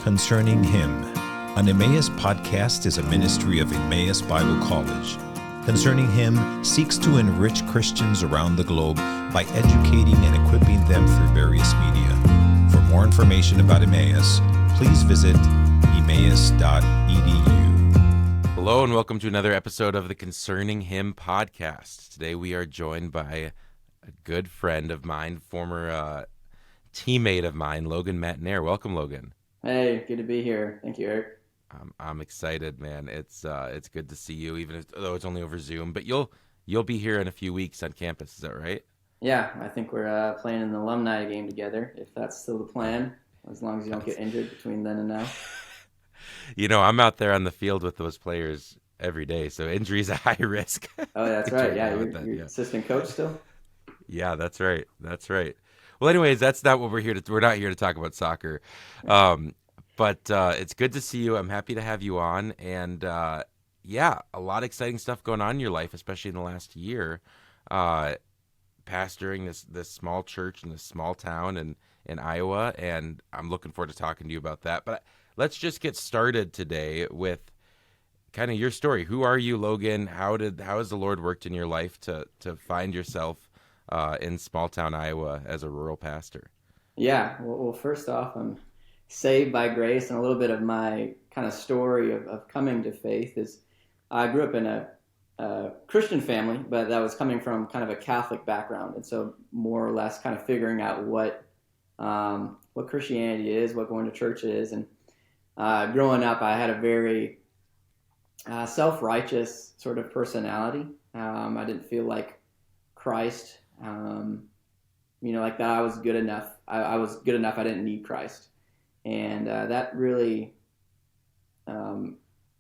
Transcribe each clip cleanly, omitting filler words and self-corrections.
Concerning Him. An Emmaus podcast is a ministry of Emmaus Bible College. Concerning Him seeks to enrich Christians around the globe by educating and equipping them through various media. For more information about Emmaus, please visit emmaus.edu. Hello and welcome to another episode of the Concerning Him podcast. Today we are joined by a good friend of mine, former teammate of mine, Logan Matenaer. Welcome, Logan. Hey, good to be here. Thank you, Erik. I'm excited, man. It's good to see you, though it's only over Zoom. But you'll be here in a few weeks on campus. Is that right? Yeah, I think we're playing an alumni game together, if that's still the plan, as long as you don't get injured between then and now. You know, I'm out there on the field with those players every day, so injury is a high risk. Oh, that's right. Yeah, you're assistant coach still? Yeah, that's right. That's right. Well, anyways, that's not what we're here to. We're not here to talk about soccer, but it's good to see you. I'm happy to have you on, and yeah, a lot of exciting stuff going on in your life, especially in the last year. Pastoring this small church in this small town in Iowa, and I'm looking forward to talking to you about that. But let's just get started today with kind of your story. Who are you, Logan? How has the Lord worked in your life to find yourself in small town Iowa as a rural pastor? Yeah, well, first off, I'm saved by grace, and a little bit of my kind of story of coming to faith is I grew up in a Christian family, but that was coming from kind of a Catholic background, and so more or less kind of figuring out what Christianity is, what going to church is, and growing up, I had a very self-righteous sort of personality. I didn't feel like Christ, like that I was good enough. I was good enough. I didn't need Christ. And that really, the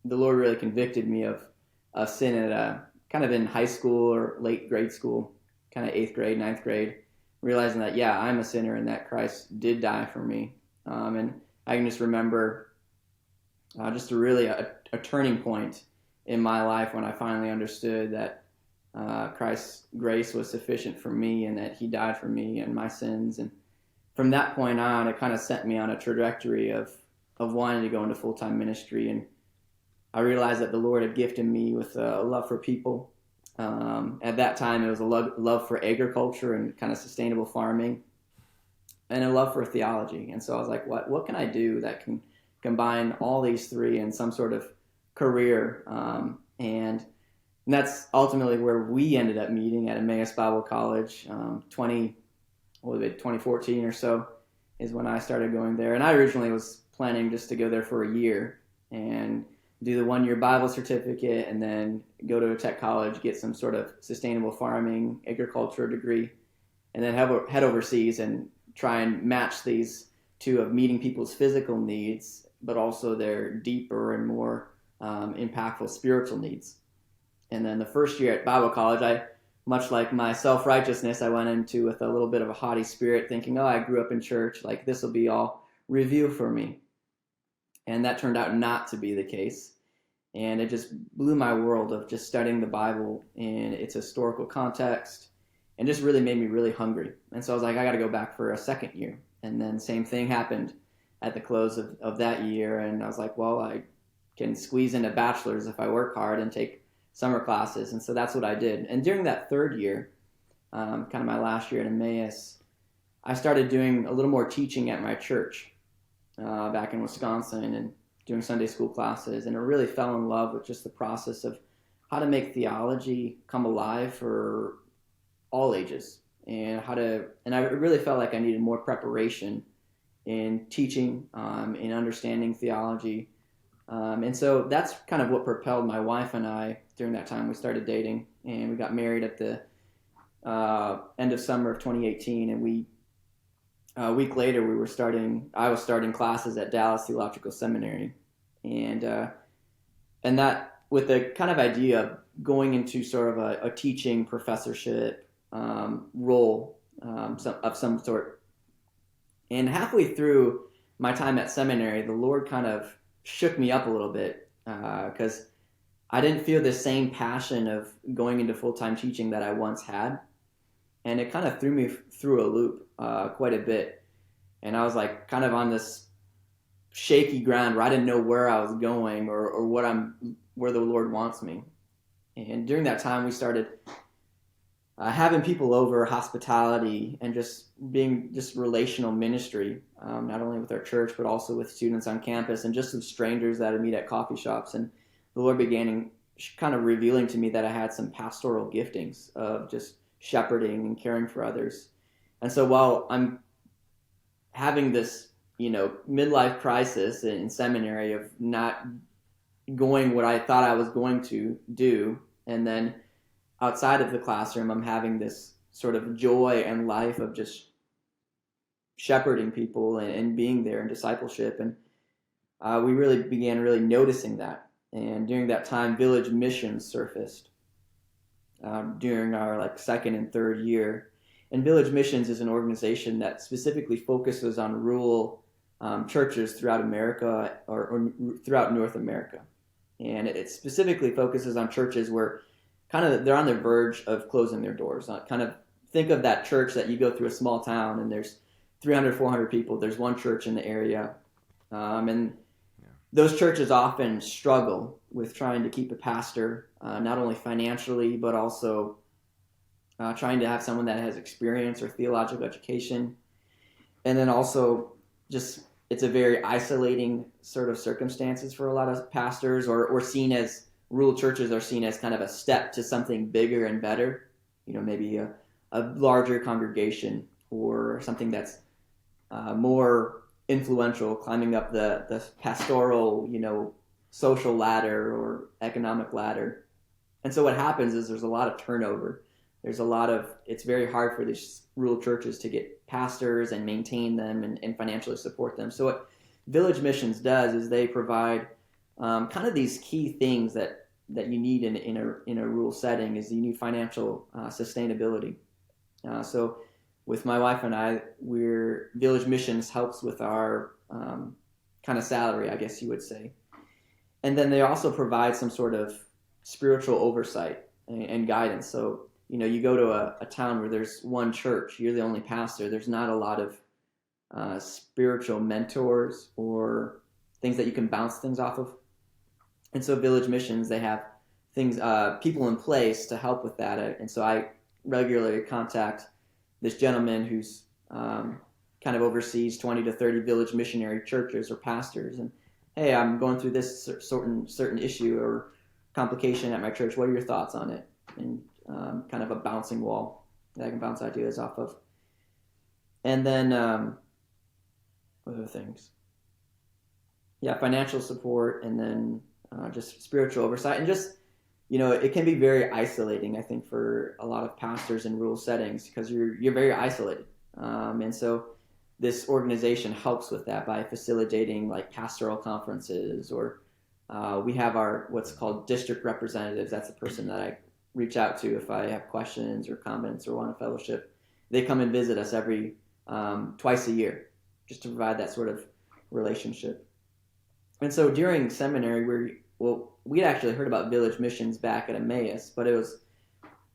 Lord really convicted me of sin at kind of in high school or late grade school, kind of 8th grade, 9th grade, realizing that, yeah, I'm a sinner and that Christ did die for me. And I can just remember just a turning point in my life when I finally understood that Christ's grace was sufficient for me and that he died for me and my sins. And from that point on, it kind of set me on a trajectory of wanting to go into full-time ministry. And I realized that the Lord had gifted me with a love for people. At that time, it was a love for agriculture and kind of sustainable farming and a love for theology. And so I was like, what can I do that can combine all these three in some sort of career? And that's ultimately where we ended up meeting at Emmaus Bible College. 2014 or so is when I started going there. And I originally was planning just to go there for a year and do the 1-year Bible certificate and then go to a tech college, get some sort of sustainable farming, agriculture degree, and then head overseas and try and match these two of meeting people's physical needs, but also their deeper and more impactful spiritual needs. And then the first year at Bible college, much like my self-righteousness, I went into with a little bit of a haughty spirit, thinking, I grew up in church, like this will be all review for me. And that turned out not to be the case. And it just blew my world of just studying the Bible in its historical context and just really made me really hungry. And so I was like, I got to go back for a second year. And then same thing happened at the close of that year. And I was like, well, I can squeeze in a bachelor's if I work hard and take summer classes. And so that's what I did. And during that third year, kind of my last year at Emmaus, I started doing a little more teaching at my church back in Wisconsin and doing Sunday school classes. And I really fell in love with just the process of how to make theology come alive for all ages and and I really felt like I needed more preparation in teaching, in understanding theology. And so that's kind of what propelled my wife and I during that time. We started dating and we got married at the end of summer of 2018. And a week later, I was starting classes at Dallas Theological Seminary. And that with the kind of idea of going into sort of a teaching professorship role of some sort. And halfway through my time at seminary, the Lord kind of shook me up a little bit because I didn't feel the same passion of going into full-time teaching that I once had. And it kind of threw me through a loop quite a bit. And I was like kind of on this shaky ground where I didn't know where I was going or where the Lord wants me. And during that time, we started having people over, hospitality, and just being just relational ministry, not only with our church, but also with students on campus and just with strangers that I meet at coffee shops. And the Lord began kind of revealing to me that I had some pastoral giftings of just shepherding and caring for others. And so while I'm having this, midlife crisis in seminary of not going what I thought I was going to do, and then outside of the classroom, I'm having this sort of joy and life of just shepherding people and being there in discipleship. And we really began noticing that. And during that time, Village Missions surfaced during our second and third year. And Village Missions is an organization that specifically focuses on rural churches throughout America or throughout North America. And it specifically focuses on churches where they're on the verge of closing their doors. Kind of think of that church that you go through a small town and there's 300, 400 people. There's one church in the area. And those churches often struggle with trying to keep a pastor, not only financially, but also trying to have someone that has experience or theological education. And then also just it's a very isolating sort of circumstances for a lot of pastors, or seen as rural churches are seen as kind of a step to something bigger and better, maybe a larger congregation or something that's more influential, climbing up the pastoral, social ladder or economic ladder. And so what happens is there's a lot of turnover. It's very hard for these rural churches to get pastors and maintain them and financially support them. So what Village Missions does is they provide kind of these key things that you need in a rural setting. Is you need financial sustainability. So with my wife and I, Village Missions helps with our kind of salary, I guess you would say. And then they also provide some sort of spiritual oversight and guidance. So, you go to a town where there's one church, you're the only pastor, there's not a lot of spiritual mentors or things that you can bounce things off of. And so Village Missions, they have things, people in place to help with that. And so I regularly contact this gentleman who's kind of oversees 20 to 30 village missionary churches or pastors. And, hey, I'm going through this certain issue or complication at my church. What are your thoughts on it? And kind of a bouncing wall that I can bounce ideas off of. And then what other things? Yeah, financial support, and then just spiritual oversight. And just, it can be very isolating, I think, for a lot of pastors in rural settings because you're very isolated. And so this organization helps with that by facilitating pastoral conferences, or we have our what's called district representatives. That's the person that I reach out to if I have questions or comments or want a fellowship. They come and visit us every twice a year just to provide that sort of relationship. And so during seminary, we'd actually heard about Village Missions back at Emmaus, but it was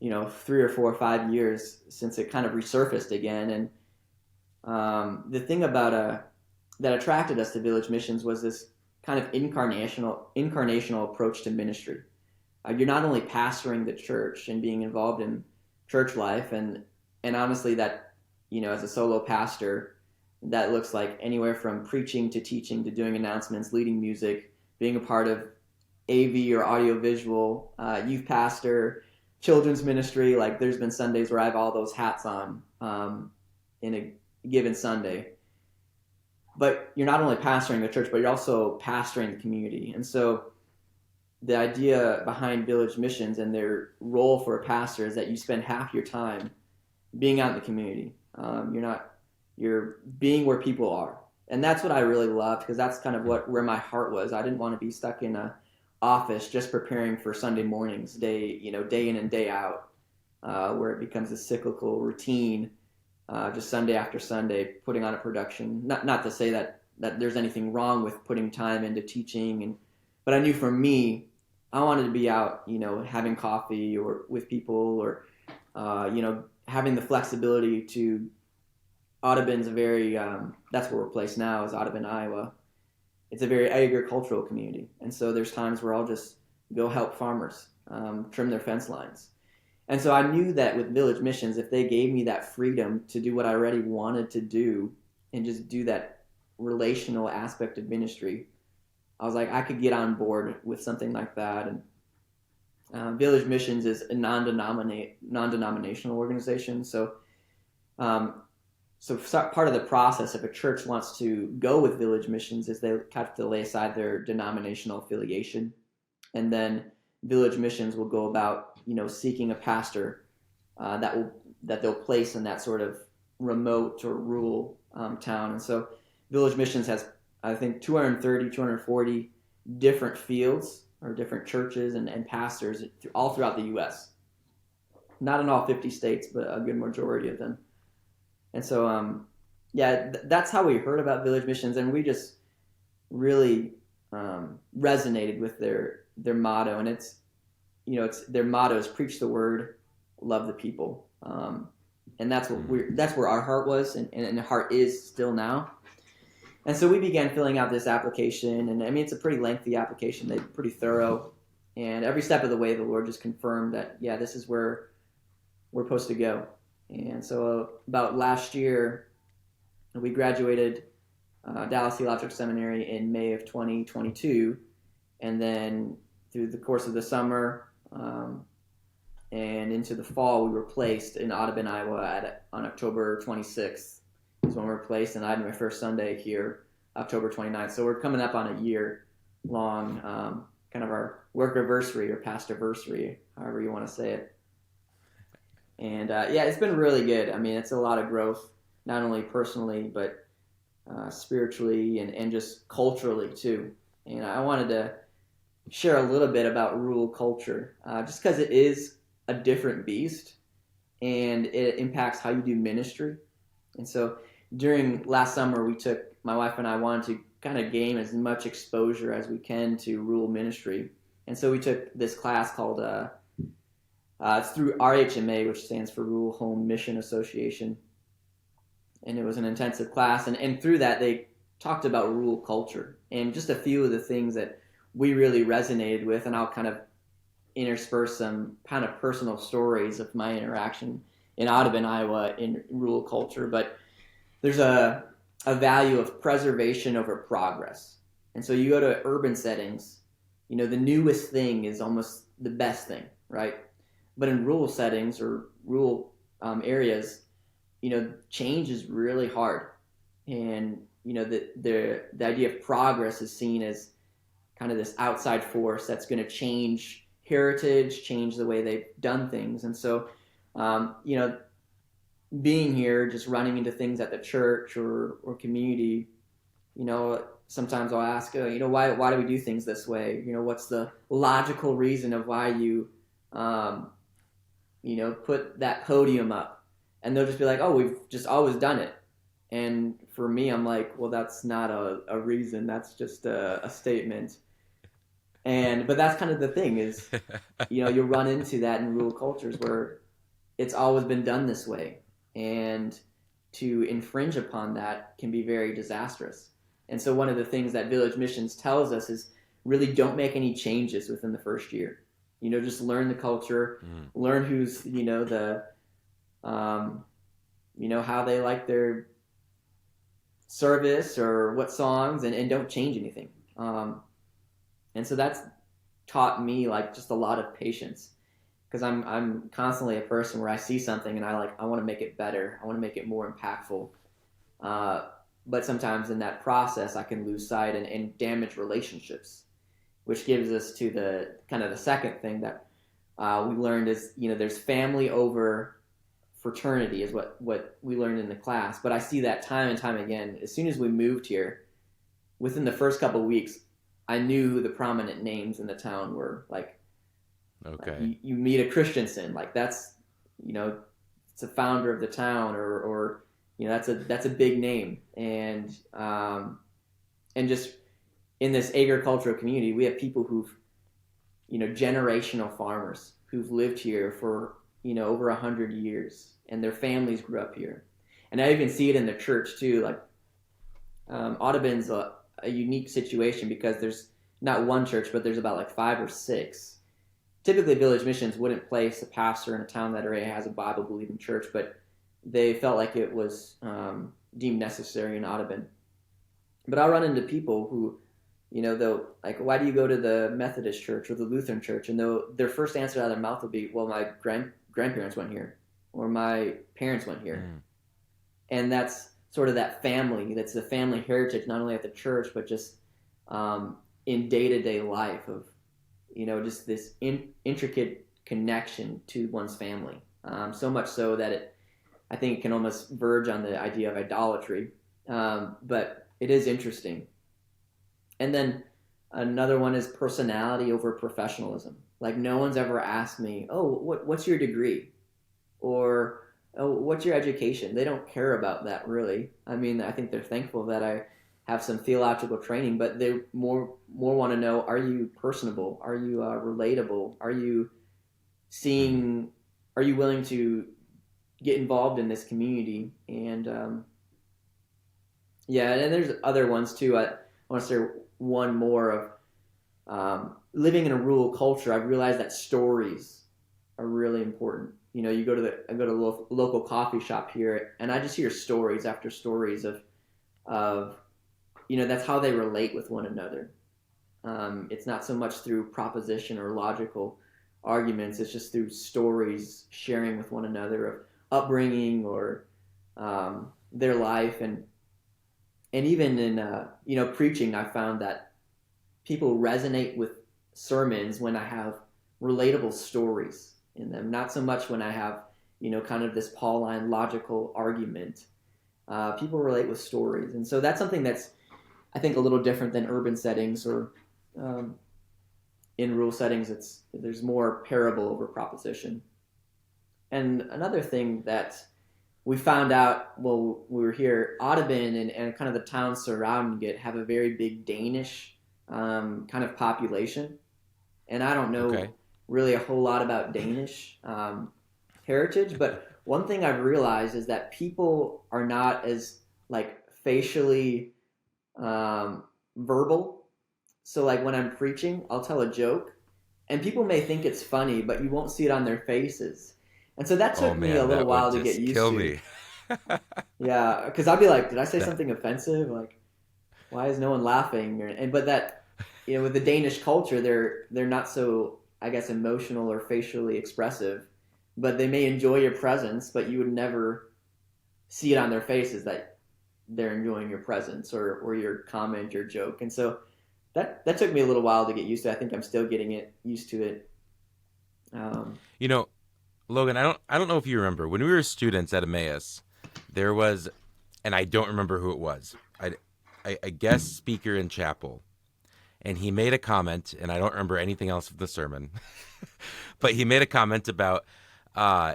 3 or 4 or 5 years since it kind of resurfaced again. And the thing about that attracted us to Village Missions was this kind of incarnational approach to ministry. You're not only pastoring the church and being involved in church life, and honestly that, as a solo pastor, that looks like anywhere from preaching to teaching to doing announcements, leading music, being a part of AV or audiovisual, youth pastor, children's ministry. There's been Sundays where I have all those hats on in a given Sunday. But you're not only pastoring the church, but you're also pastoring the community. And so the idea behind Village Missions and their role for a pastor is that you spend half your time being out in the community. You're being where people are. And that's what I really loved, because that's kind of where my heart was. I didn't want to be stuck in a office just preparing for Sunday mornings, day in and day out, where it becomes a cyclical routine, just Sunday after Sunday, putting on a production. Not to say that there's anything wrong with putting time into teaching, but I knew for me, I wanted to be out, having coffee or with people, or having the flexibility to. Audubon's a very that's where we're placed now, is Audubon, Iowa, it's a very agricultural community. And so there's times where I'll just go help farmers trim their fence lines. And so I knew that with Village Missions, if they gave me that freedom to do what I already wanted to do and just do that relational aspect of ministry, I was like, I could get on board with something like that. And Village Missions is a non-denominational organization. So part of the process, if a church wants to go with Village Missions, is they have to lay aside their denominational affiliation. And then Village Missions will go about, seeking a pastor that they'll place in that sort of remote or rural town. And so Village Missions has, I think, 230, 240 different fields or different churches and pastors all throughout the U.S. Not in all 50 states, but a good majority of them. And so, that's how we heard about Village Missions, and we just really resonated with their motto. And it's their motto is preach the word, love the people, and that's where our heart was, and the heart is still now. And so we began filling out this application, and I mean, it's a pretty lengthy application. They're pretty thorough, and every step of the way, the Lord just confirmed that, this is where we're supposed to go. And so about last year, we graduated Dallas Theological Seminary in May of 2022, and then through the course of the summer and into the fall, we were placed in Audubon, Iowa on October 26th is when we were placed, and I had my first Sunday here, October 29th. So we're coming up on a year-long kind of our work-anniversary or past-anniversary, however you want to say it. And it's been really good. I mean, it's a lot of growth, not only personally, but spiritually and just culturally too. And I wanted to share a little bit about rural culture, just because it is a different beast and it impacts how you do ministry. And so during last summer, my wife and I wanted to kind of gain as much exposure as we can to rural ministry. And so we took this class called, it's through RHMA, which stands for Rural Home Mission Association. And it was an intensive class. And through that, they talked about rural culture and just a few of the things that we really resonated with. And I'll kind of intersperse some kind of personal stories of my interaction in Audubon, Iowa in rural culture. But there's a value of preservation over progress. And so you go to urban settings, the newest thing is almost the best thing, right? But in rural settings or rural areas, change is really hard. And, the idea of progress is seen as kind of this outside force that's going to change heritage, change the way they've done things. And so, being here, just running into things at the church or community, sometimes I'll ask, why do we do things this way? What's the logical reason of why you, put that podium up? And they'll just be like, oh, we've just always done it. And for me, I'm like, well, that's not a reason. That's just a statement. But that's kind of the thing is, you'll run into that in rural cultures where it's always been done this way. And to infringe upon that can be very disastrous. And so one of the things that Village Missions tells us is really don't make any changes within the first year. Just learn the culture, learn who's, how they like their service or what songs, and don't change anything. And so that's taught me like just a lot of patience, because I'm constantly a person where I see something and I want to make it better. I want to make it more impactful. But sometimes in that process, I can lose sight and damage relationships, which gives us to the kind of the second thing that we learned is, there's family over fraternity is what we learned in the class. But I see that time and time again. As soon as we moved here, within the first couple of weeks, I knew who the prominent names in the town were. Like, okay, like you meet a Christensen, like that's, it's a founder of the town, or that's a big name. And just in this agricultural community, we have people who've, generational farmers who've lived here for, over 100 years, and their families grew up here. And I even see it in the church too. Like, Audubon's a unique situation because there's not one church, but there's about like 5 or 6. Typically, Village Missions wouldn't place a pastor in a town that already has a Bible-believing church, but they felt like it was deemed necessary in Audubon. But I'll run into people who, they'll like, why do you go to the Methodist church or the Lutheran church? And their first answer out of their mouth will be, well, my grandparents went here, or my parents went here. And that's sort of that family. That's the family heritage, not only at the church, but just in day-to-day life of, just this intricate connection to one's family. So much so that I think it can almost verge on the idea of idolatry. But it is interesting. And then another one is personality over professionalism. Like, no one's ever asked me, oh, what's your degree? Or, oh, what's your education? They don't care about that, really. I mean, I think they're thankful that I have some theological training, but they more want to know, are you personable? Are you relatable? Are you willing to get involved in this community? And and there's other ones too. I want to say one more of living in a rural culture. I've realized that stories are really important. I go to the local coffee shop here, and I just hear stories after stories of that's how they relate with one another. It's not so much through proposition or logical arguments. It's just through stories, sharing with one another of upbringing or their life. And even in preaching, I found that people resonate with sermons when I have relatable stories in them, not so much when I have kind of this Pauline logical argument. People relate with stories, and so that's something that's, I think, a little different than urban settings, or in rural settings there's more parable over proposition. And another thing that we found out while we were here, Audubon and kind of the towns surrounding it have a very big Danish kind of population. And I don't know really a whole lot about Danish heritage, but one thing I've realized is that people are not as like facially verbal. So like when I'm preaching, I'll tell a joke and people may think it's funny, but you won't see it on their faces. And so that took me a little while to get used to. Me. Yeah, because I'd be like, did I say something offensive? Like, why is no one laughing? But that, with the Danish culture, they're not so, I guess, emotional or facially expressive, but they may enjoy your presence, but you would never see it on their faces that they're enjoying your presence or your comment or joke. And so that took me a little while to get used to. I think I'm still getting used to it. Logan, I don't know if you remember when we were students at Emmaus, there was, and I don't remember who it was, a guest speaker in chapel, and he made a comment, and I don't remember anything else of the sermon, but he made a comment about,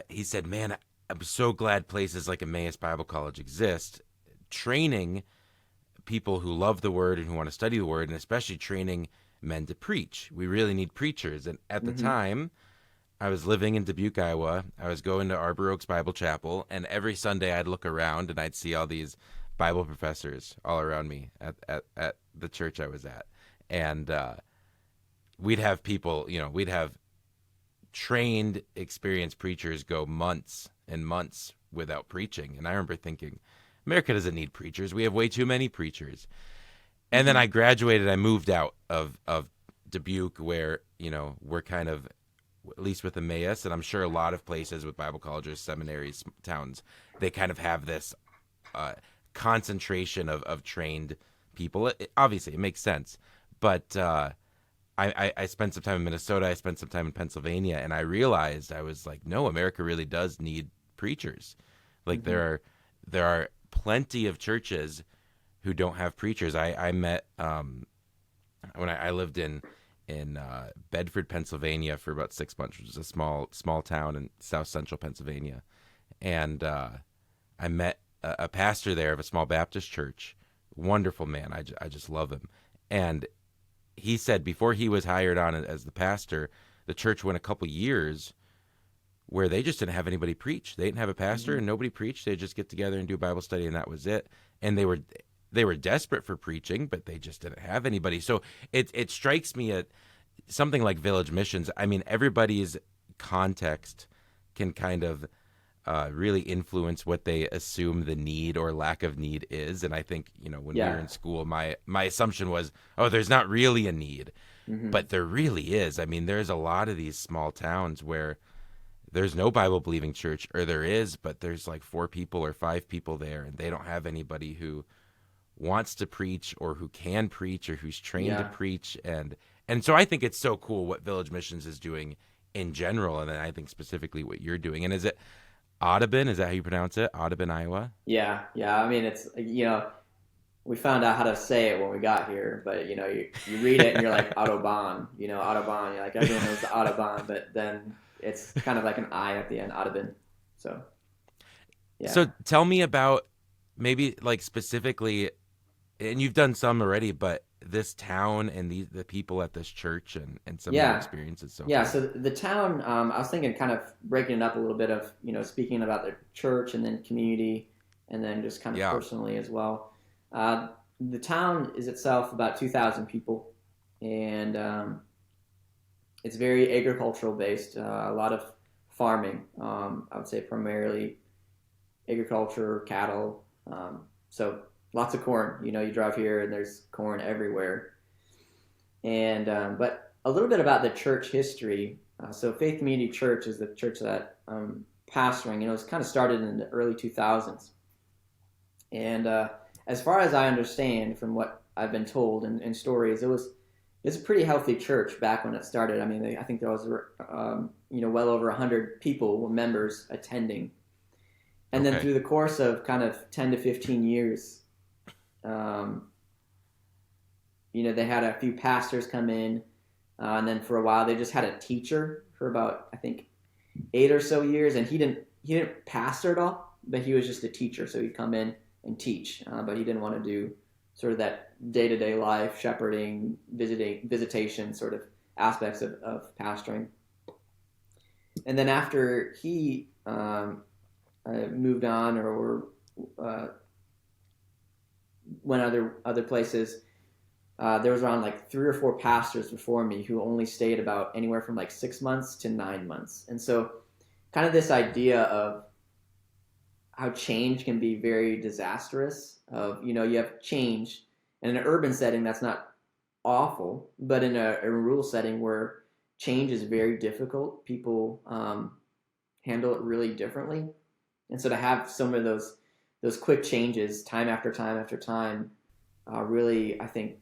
he said, man, I'm so glad places like Emmaus Bible College exist, training people who love the Word and who want to study the Word, and especially training men to preach. We really need preachers. And at the time, I was living in Dubuque, Iowa. I was going to Arbor Oaks Bible Chapel, and every Sunday I'd look around and I'd see all these Bible professors all around me at the church I was at. And we'd have people, we'd have trained, experienced preachers go months and months without preaching. And I remember thinking, America doesn't need preachers. We have way too many preachers. And then I graduated. I moved out of Dubuque, where, we're kind of, at least with Emmaus, and I'm sure a lot of places with Bible colleges, seminaries, towns, they kind of have this concentration of trained people. Obviously, it makes sense. But I spent some time in Minnesota. I spent some time in Pennsylvania, and I realized, I was like, no, America really does need preachers. Like there are plenty of churches who don't have preachers. I met when I lived in Bedford, Pennsylvania for about 6 months, which is a small town in south central Pennsylvania. And I met a pastor there of a small Baptist church. Wonderful man. I just love him. And he said before he was hired on as the pastor, the church went a couple years where they just didn't have anybody preach. They didn't have a pastor and nobody preached. They'd just get together and do Bible study, and that was it. And they were desperate for preaching, but they just didn't have anybody. So it strikes me at something like Village Missions. I mean, everybody's context can kind of really influence what they assume the need or lack of need is. And I think, when we were in school, my assumption was, oh, there's not really a need, but there really is. I mean, there's a lot of these small towns where there's no Bible believing church, or there is, but there's like 4 people or 5 people there, and they don't have anybody who wants to preach or who can preach or who's trained to preach. And so I think it's so cool what Village Missions is doing in general, and then I think specifically what you're doing. And is it Audubon? Is that how you pronounce it? Audubon, Iowa? Yeah. I mean, it's, we found out how to say it when we got here, but, you read it and you're like, Audubon, Audubon. You're like, everyone knows the Audubon, but then it's kind of like an I at the end, Audubon. So, yeah. So tell me about maybe like specifically, and you've done some already, but this town and the people at this church and some of your experiences. So the town, I was thinking kind of breaking it up a little bit of, speaking about the church and then community and then just kind of personally as well. The town is itself about 2,000 people, and it's very agricultural based, a lot of farming. I would say primarily agriculture, cattle. So lots of corn. You drive here and there's corn everywhere. And but a little bit about the church history. So Faith Community Church is the church that I'm pastoring. It was kind of started in the early 2000s. And as far as I understand from what I've been told in stories, it's a pretty healthy church back when it started. I mean, I think there was well over 100 people, members attending. And then through the course of kind of 10 to 15 years, they had a few pastors come in, and then for a while they just had a teacher for about, I think, 8 or so years, and he didn't pastor at all, but he was just a teacher, so he'd come in and teach, but he didn't want to do sort of that day-to-day life, shepherding, visitation sort of aspects of pastoring. And then after he moved on or went other places, there was around like 3 or 4 pastors before me who only stayed about anywhere from like 6 months to 9 months. And so kind of this idea of how change can be very disastrous of, you have change in an urban setting that's not awful, but in a rural setting where change is very difficult, people handle it really differently. And so to have some of those quick changes time after time after time really, I think,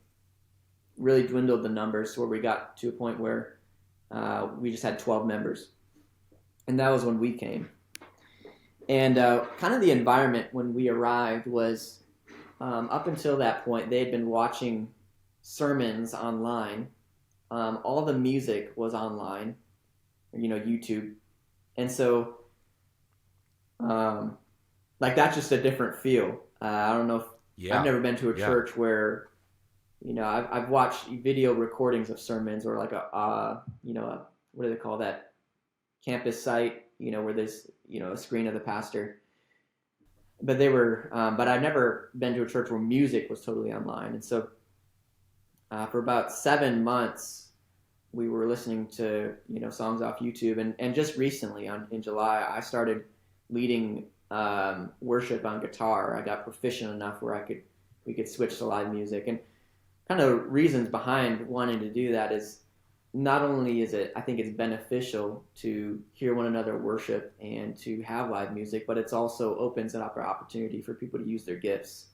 really dwindled the numbers to where we got to a point where we just had 12 members. And that was when we came. And kind of the environment when we arrived was, up until that point, they had been watching sermons online. All the music was online, YouTube. And so, that's just a different feel. I don't know if I've never been to a church where, I've watched video recordings of sermons or like what do they call that? Campus site, where there's, a screen of the pastor. But but I've never been to a church where music was totally online. And so for about 7 months, we were listening to, songs off YouTube. And just recently in July, I started leading worship on guitar. I got proficient enough where we could switch to live music. And kind of reasons behind wanting to do that is not only I think it's beneficial to hear one another worship and to have live music, but it's also opens up an opportunity for people to use their gifts.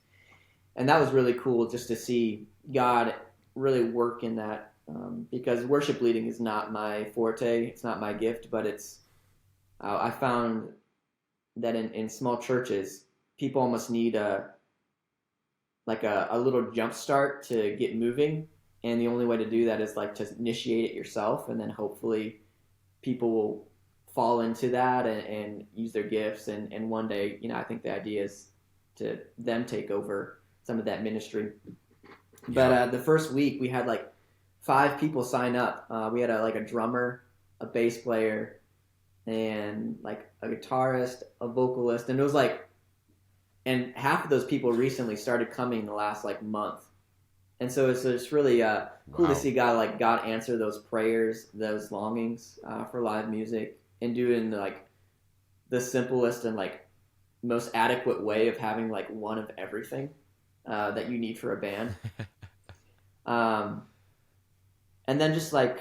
And that was really cool just to see God really work in that, because worship leading is not my forte. It's not my gift, but I found that in small churches, people almost need a little jump start to get moving. And the only way to do that is to initiate it yourself, and then hopefully people will fall into that and use their gifts. And one day, I think the idea is to them take over some of that ministry. But the first week we had 5 people sign up. We had a drummer, a bass player, and a guitarist, a vocalist, and it and half of those people recently started coming in the last like month. And so it's really cool to see God answer those prayers, those longings for live music, and do it in like the simplest and like most adequate way of having like one of everything that you need for a band. And then just like,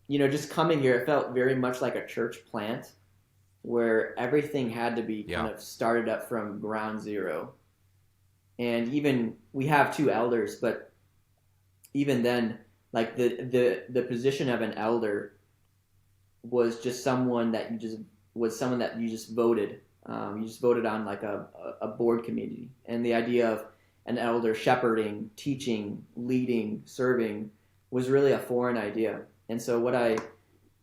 just coming here, it felt very much like a church plant where everything had to be kind of started up from ground zero. And even we have 2 elders, but even then, like the position of an elder was just someone that you just voted. You just voted on like a board committee, and the idea of an elder shepherding, teaching, leading, serving was really a foreign idea. And so what I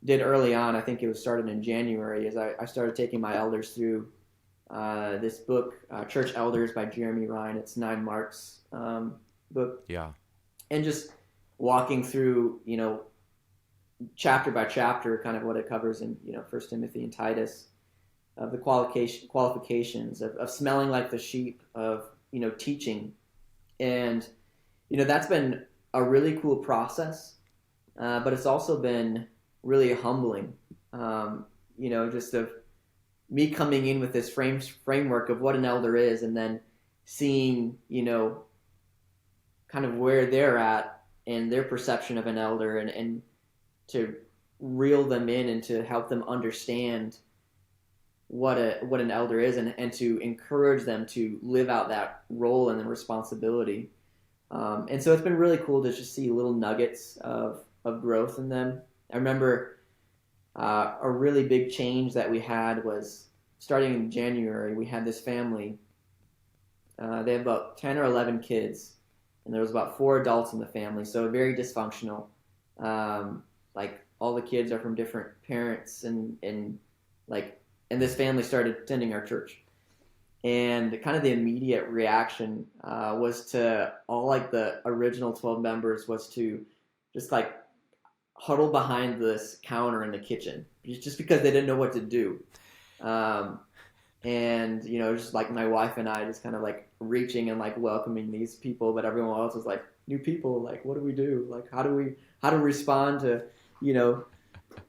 did early on, I think it was started in January, is I started taking my elders through this book, Church Elders by Jeremy Ryan. It's 9 Mark's book. Yeah. And just walking through, chapter by chapter, kind of what it covers in, 1 Timothy and Titus, of the qualifications of smelling like the sheep, of, teaching. And, that's been a really cool process, but it's also been really humbling, just of me coming in with this framework of what an elder is, and then seeing, kind of where they're at and their perception of an elder, and to reel them in and to help them understand what an elder is, and to encourage them to live out that role and the responsibility. And so it's been really cool to just see little nuggets of growth in them. I remember a really big change that we had was starting in January. We had this family. They have about 10 or 11 kids, and there was about 4 adults in the family, so very dysfunctional. Like all the kids are from different parents, and this family started attending our church. And kind of the immediate reaction was to all like the original 12 members was to just like huddle behind this counter in the kitchen, just because they didn't know what to do. And, just like my wife and I just kind of like reaching and like welcoming these people, but everyone else was like, new people, like, what do we do? Like, how do we respond to,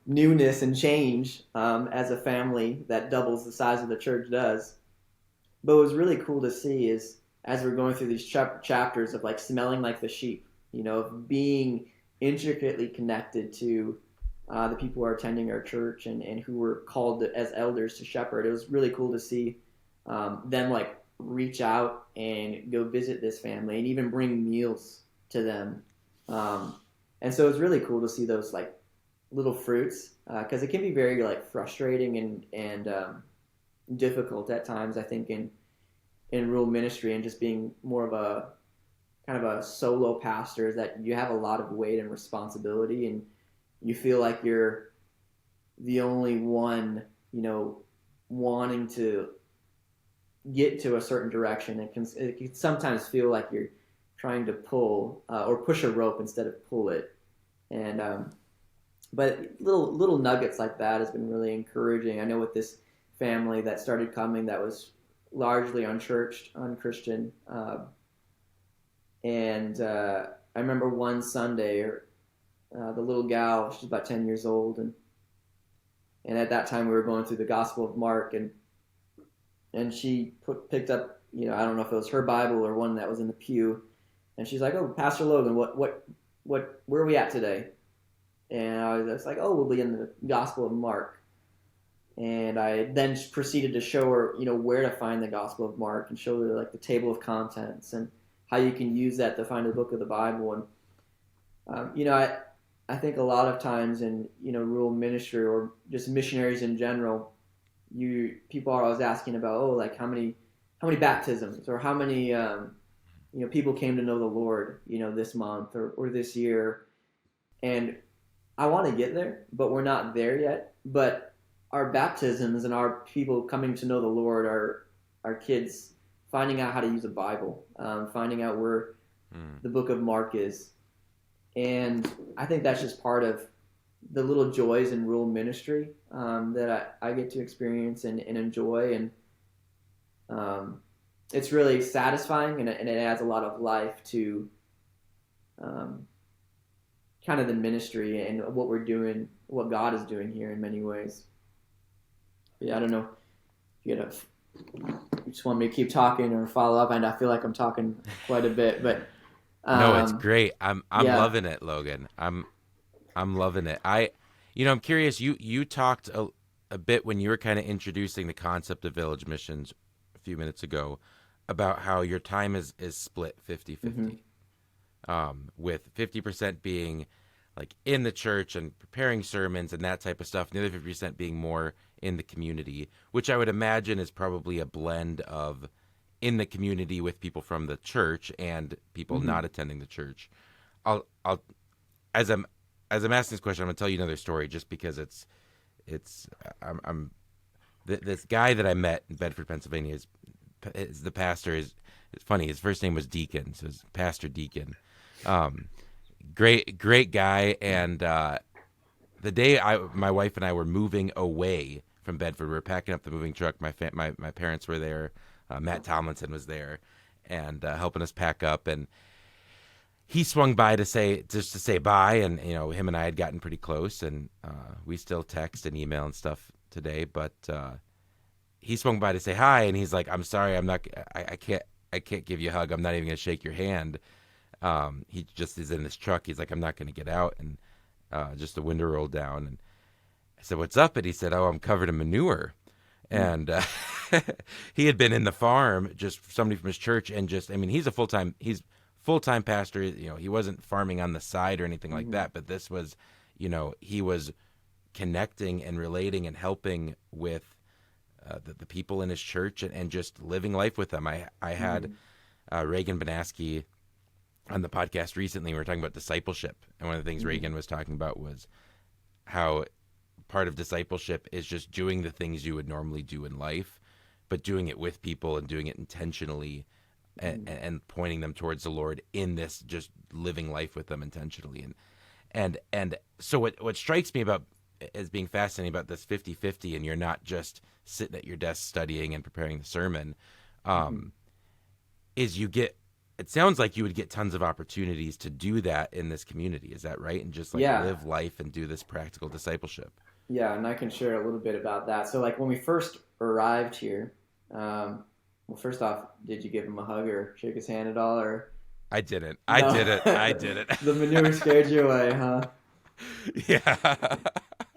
newness and change as a family that doubles the size of the church does. But what was really cool to see is, as we're going through these chapters of like smelling like the sheep, of being intricately connected to the people who are attending our church and who were called as elders to shepherd. It was really cool to see them like reach out and go visit this family and even bring meals to them. And so it's really cool to see those like little fruits, because it can be very like frustrating and difficult at times, I think, in rural ministry, and just being more of a kind of a solo pastor, is that you have a lot of weight and responsibility, and you feel like you're the only one, wanting to get to a certain direction. It can sometimes feel like you're trying to pull or push a rope instead of pull it. And but little nuggets like that has been really encouraging. I know with this family that started coming, that was largely unchurched, unchristian, and I remember one Sunday, the little gal, she's about 10 years old, and at that time we were going through the Gospel of Mark, and she picked up, I don't know if it was her Bible or one that was in the pew, and she's like, "Oh, Pastor Logan, where are we at today?" And I was like, "Oh, we'll be in the Gospel of Mark." And I then proceeded to show her, where to find the Gospel of Mark, and show her like the table of contents and how you can use that to find the book of the Bible. And I think a lot of times in rural ministry or just missionaries in general, people are always asking about, like how many baptisms, or how many people came to know the Lord this month or this year. And I want to get there, but we're not there yet. But our baptisms and our people coming to know the Lord are our kids finding out how to use a Bible, finding out where the book of Mark is. And I think that's just part of the little joys in rural ministry that I get to experience and enjoy. And it's really satisfying, and it adds a lot of life to kind of the ministry and what we're doing, what God is doing here in many ways. But yeah, I don't know if you just want me to keep talking or follow up, and I feel like I'm talking quite a bit, but No, it's great. I'm yeah. loving it, Logan. I'm loving it. I'm curious. You talked a bit when you were kind of introducing the concept of village missions a few minutes ago about how your time is split 50-50, with 50% being like in the church and preparing sermons and that type of stuff, and the other 50% being more in the community, which I would imagine is probably a blend of in the community with people from the church and people not attending the church. I'll as I'm asking this question, I'm gonna tell you another story just because this guy that I met in Bedford, Pennsylvania is the pastor. It's funny. His first name was Deacon, so it's Pastor Deacon. Great guy. And the day my wife and I were moving away from Bedford, we were packing up the moving truck. My parents were there. Matt Tomlinson was there, and helping us pack up. And he swung by to say bye. And him and I had gotten pretty close, and we still text and email and stuff today. But he swung by to say hi, and he's like, "I'm sorry, I can't give you a hug. I'm not even gonna shake your hand." He just is in this truck. He's like, "I'm not gonna get out," and just the window rolled down. And I said, "What's up?" And he said, "Oh, I'm covered in manure." And he had been in the farm, just somebody from his church, and he's full-time pastor. He wasn't farming on the side or anything like that, but this was, he was connecting and relating and helping with the people in his church and just living life with them. I had Reagan Banaski on the podcast recently. We were talking about discipleship, and one of the things Reagan was talking about was how part of discipleship is just doing the things you would normally do in life, but doing it with people and doing it intentionally and pointing them towards the Lord in this, just living life with them intentionally. And so what strikes me about as being fascinating about this 50-50, and you're not just sitting at your desk studying and preparing the sermon, is it sounds like you would get tons of opportunities to do that in this community. Is that right? And just live life and do this practical discipleship. Yeah, and I can share a little bit about that. So when we first arrived here, well, first off, did you give him a hug or shake his hand at all? Or I didn't. No. I didn't. The manure scared you away, huh? Yeah.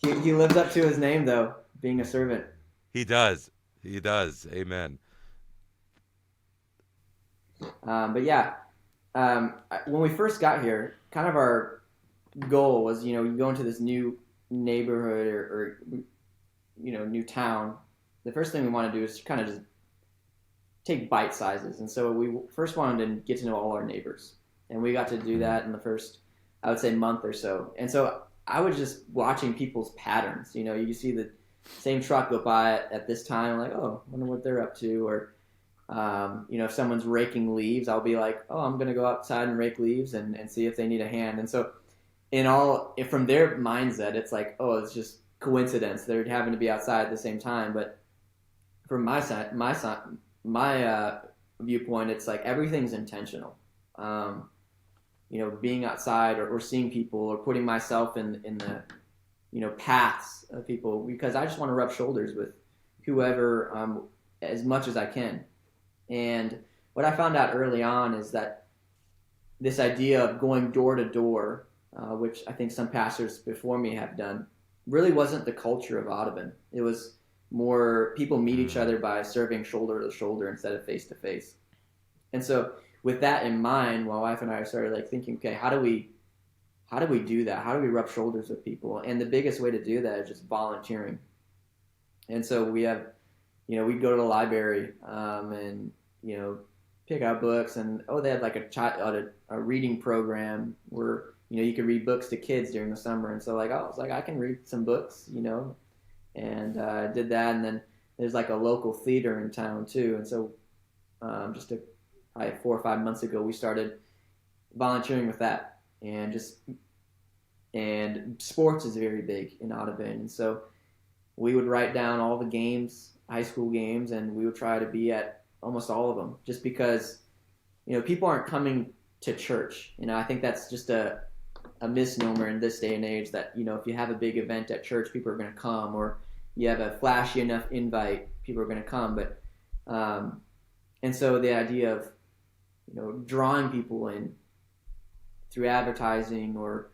He lives up to his name, though, being a servant. He does. Amen. But yeah, when we first got here, kind of our goal was, you go into this new neighborhood or new town. The first thing we want to do is kind of just take bite sizes. And so we first wanted to get to know all our neighbors. And we got to do that in the first, I would say, month or so. And so I was just watching people's patterns. You see the same truck go by at this time. I'm like, oh, I wonder what they're up to. Or, if someone's raking leaves, I'll be like, oh, I'm going to go outside and rake leaves and see if they need a hand. And so from their mindset, it's like, oh, it's just coincidence. They're having to be outside at the same time. But from my viewpoint, it's like everything's intentional. Being outside or seeing people or putting myself in the paths of people, because I just want to rub shoulders with whoever as much as I can. And what I found out early on is that this idea of going door to door, which I think some pastors before me have done, really wasn't the culture of Audubon. It was more people meet each other by serving shoulder to shoulder instead of face to face. And so with that in mind, my wife and I started thinking, okay, how do we do that? How do we rub shoulders with people? And the biggest way to do that is just volunteering. And so we have, we'd go to the library and, pick out books, and they had a reading program where, you could read books to kids during the summer. And so I was like, I can read some books, and I did that. And then there's a local theater in town too. And so just 4 or 5 months ago, we started volunteering with that. And sports is very big in Audubon. And so we would write down all the games, high school games, and we would try to be at almost all of them, just because, people aren't coming to church. I think that's just a misnomer in this day and age, that, if you have a big event at church, people are going to come, or you have a flashy enough invite, people are going to come. But, and so the idea of, drawing people in through advertising or,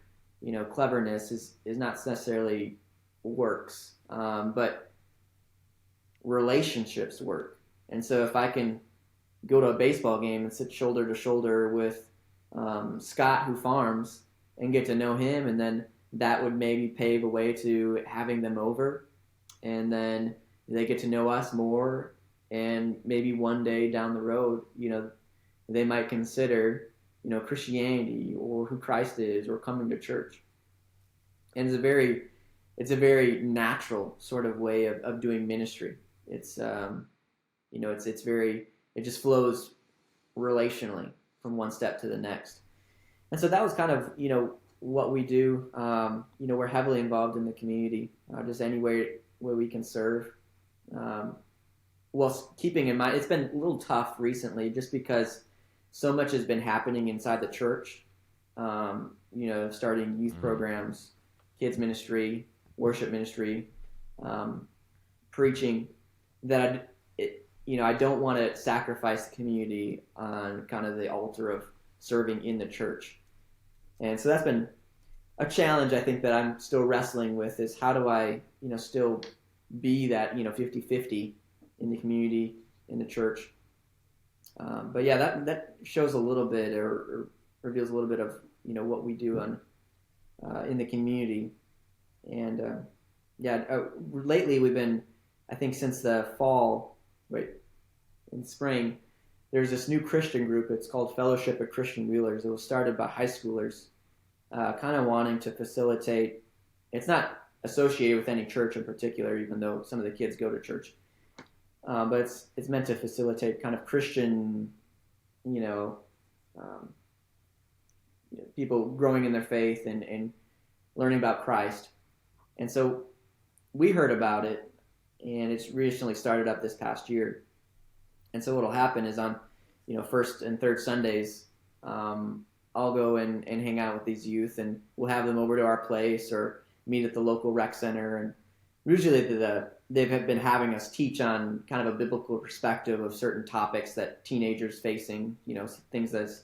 cleverness is not necessarily works. But relationships work. And so if I can go to a baseball game and sit shoulder to shoulder with Scott, who farms, and get to know him, and then that would maybe pave a way to having them over, and then they get to know us more, and maybe one day down the road, they might consider, Christianity or who Christ is, or coming to church. And it's a very natural sort of way of doing ministry. It's it just flows relationally from one step to the next. And so that was kind of, what we do. We're heavily involved in the community, just anywhere where we can serve. Well, keeping in mind, it's been a little tough recently just because so much has been happening inside the church, starting youth programs, kids ministry, worship ministry, preaching, that I don't want to sacrifice the community on kind of the altar of serving in the church. And so that's been a challenge, I think, that I'm still wrestling with, is how do I, still be that, 50-50 in the community, in the church. But yeah, that shows a little bit, or reveals a little bit of, what we do in the community. And lately we've been, I think since the in spring, there's this new Christian group. It's called Fellowship of Christian Wheelers. It was started by high schoolers, kind of wanting to facilitate. It's not associated with any church in particular, even though some of the kids go to church. But it's meant to facilitate kind of Christian, people growing in their faith and learning about Christ. And so we heard about it, and it's recently started up this past year. And so what'll happen is on, first and third Sundays, I'll go and hang out with these youth, and we'll have them over to our place or meet at the local rec center. And usually they've been having us teach on kind of a biblical perspective of certain topics that teenagers facing, things as,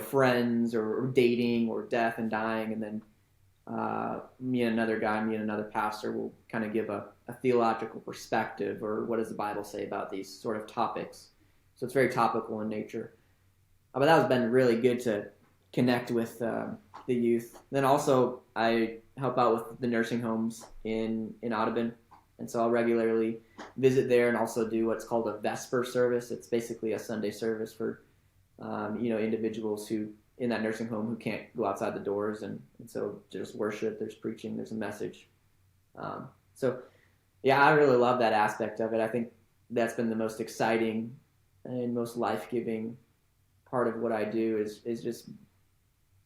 friends or dating or death and dying. And then me and another pastor will kind of give a theological perspective, or what does the Bible say about these sort of topics. So it's very topical in nature. But that has been really good to connect with the youth. Then also I help out with the nursing homes in Audubon. And so I'll regularly visit there and also do what's called a Vesper service. It's basically a Sunday service for, individuals who in that nursing home who can't go outside the doors. And so just worship, there's preaching, there's a message. So yeah, I really love that aspect of it. I think that's been the most exciting and most life-giving part of what I do is just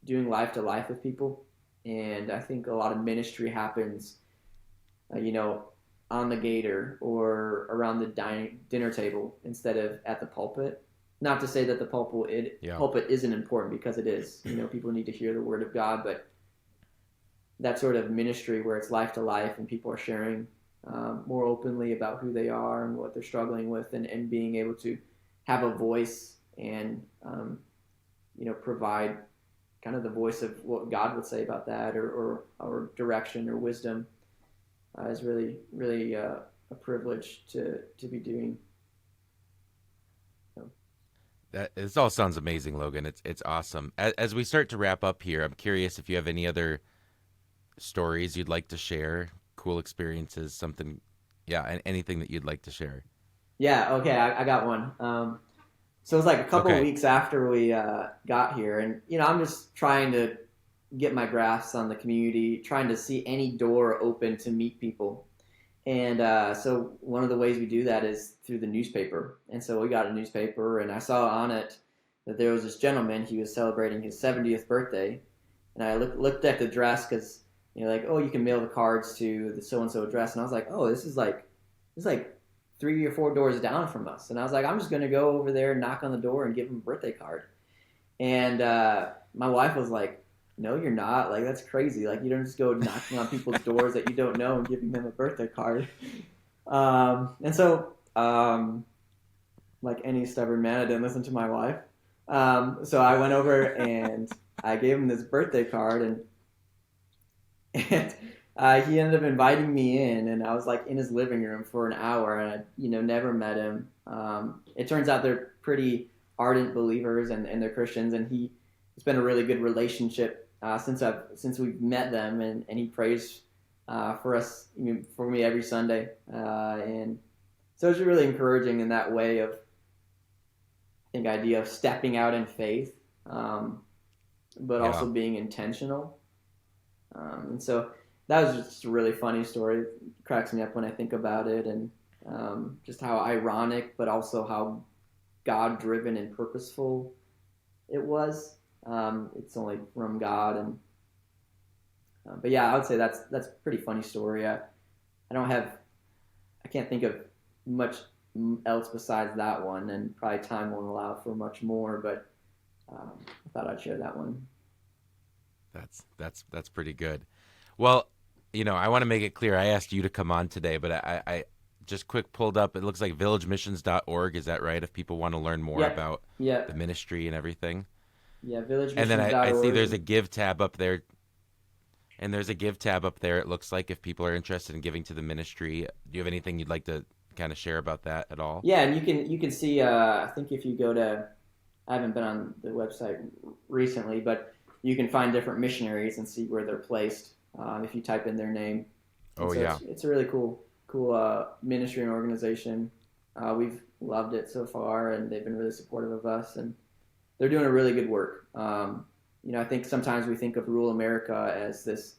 doing life to life with people. And I think a lot of ministry happens, on the gator or around the dinner table instead of at the pulpit. Not to say that the pulpit isn't important, because it is. People need to hear the word of God, but that sort of ministry where it's life to life and people are sharing more openly about who they are and what they're struggling with, and being able to have a voice and provide kind of the voice of what God would say about that, or direction or wisdom, is really, really a privilege to be doing. This all sounds amazing, Logan. It's awesome. As we start to wrap up here, I'm curious if you have any other stories you'd like to share, cool experiences, something, anything that you'd like to share. Yeah, okay, I got one. So it was like a couple of weeks after we got here, and I'm just trying to get my grasp on the community, trying to see any door open to meet people. And so one of the ways we do that is through the newspaper. And so we got a newspaper, and I saw on it that there was this gentleman. He was celebrating his 70th birthday. And I looked at the address because, you can mail the cards to the so-and-so address. And I was like, oh, this is like 3 or 4 doors down from us. And I was like, I'm just going to go over there and knock on the door and give him a birthday card. And my wife was like, no, you're not. Like, that's crazy. Like, you don't just go knocking on people's doors that you don't know and giving them a birthday card. And so, like any stubborn man, I didn't listen to my wife. So I went over and I gave him this birthday card, and he ended up inviting me in, and I was like in his living room for an hour, and I, never met him. It turns out they're pretty ardent believers, and they're Christians, and it's been a really good relationship since we've met them, and he prays for us, for me every Sunday, and so it's really encouraging in that way of, I think, idea of stepping out in faith, but also being intentional, and so that was just a really funny story. It cracks me up when I think about it, and just how ironic, but also how God-driven and purposeful it was. It's only from God, and but yeah, I would say that's a pretty funny story. I can't think of much else besides that one, and probably time won't allow for much more. But I thought I'd share that one. That's pretty good. Well, I want to make it clear. I asked you to come on today, but I just quick pulled up. It looks like villagemissions.org. Is that right? If people want to learn more about the ministry and everything. Yeah, villagemissions.org. And then I see there's a give tab up there. And there's a give tab up there, it looks like, if people are interested in giving to the ministry. Do you have anything you'd like to kind of share about that at all? Yeah, and you can see, I think if you go to, I haven't been on the website recently, but you can find different missionaries and see where they're placed if you type in their name. And it's a really cool ministry and organization. We've loved it so far, and they've been really supportive of us, and they're doing a really good work. I think sometimes we think of rural America as this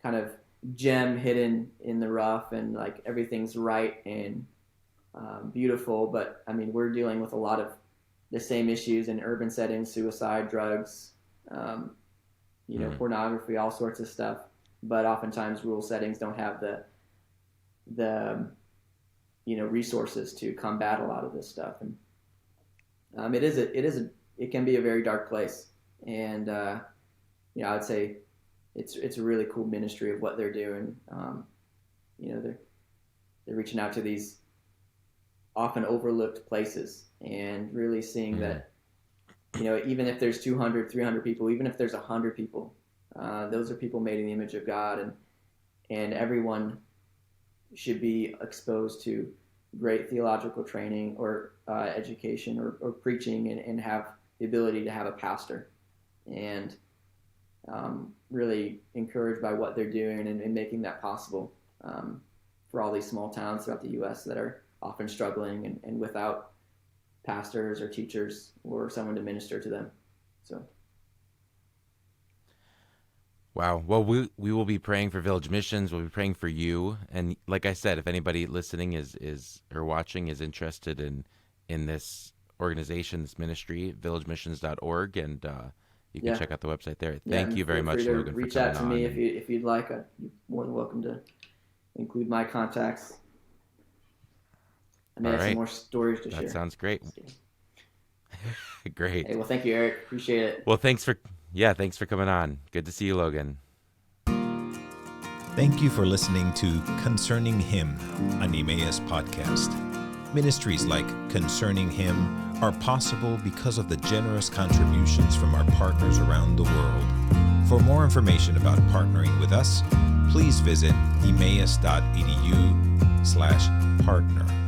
kind of gem hidden in the rough, and like everything's right and beautiful. But I mean, we're dealing with a lot of the same issues in urban settings: suicide, drugs, pornography, all sorts of stuff. But oftentimes, rural settings don't have the resources to combat a lot of this stuff, and it can be a very dark place. And I would say it's a really cool ministry of what they're doing. They're reaching out to these often overlooked places and really seeing that, even if there's 200, 300 people, even if there's 100 people, those are people made in the image of God, and everyone should be exposed to great theological training or education or preaching, and have the ability to have a pastor. And really encouraged by what they're doing and making that possible for all these small towns throughout the U.S. that are often struggling and without pastors or teachers or someone to minister to them. So, wow. Well, we will be praying for Village Missions. We'll be praying for you. And like I said, if anybody listening is or watching is interested in this organization, this ministry, villagemissions.org, and you can check out the website there. Thank you very much, Logan, for coming on. Reach out to me if you'd like. You're more than welcome to include my contacts. I may have some more stories to share. That sounds great. Great. Hey, well, thank you, Erik. Appreciate it. Well, thanks for coming on. Good to see you, Logan. Thank you for listening to Concerning Him, an Emmaus podcast. Ministries like Concerning Him are possible because of the generous contributions from our partners around the world. For more information about partnering with us, please visit emmaus.edu/partner.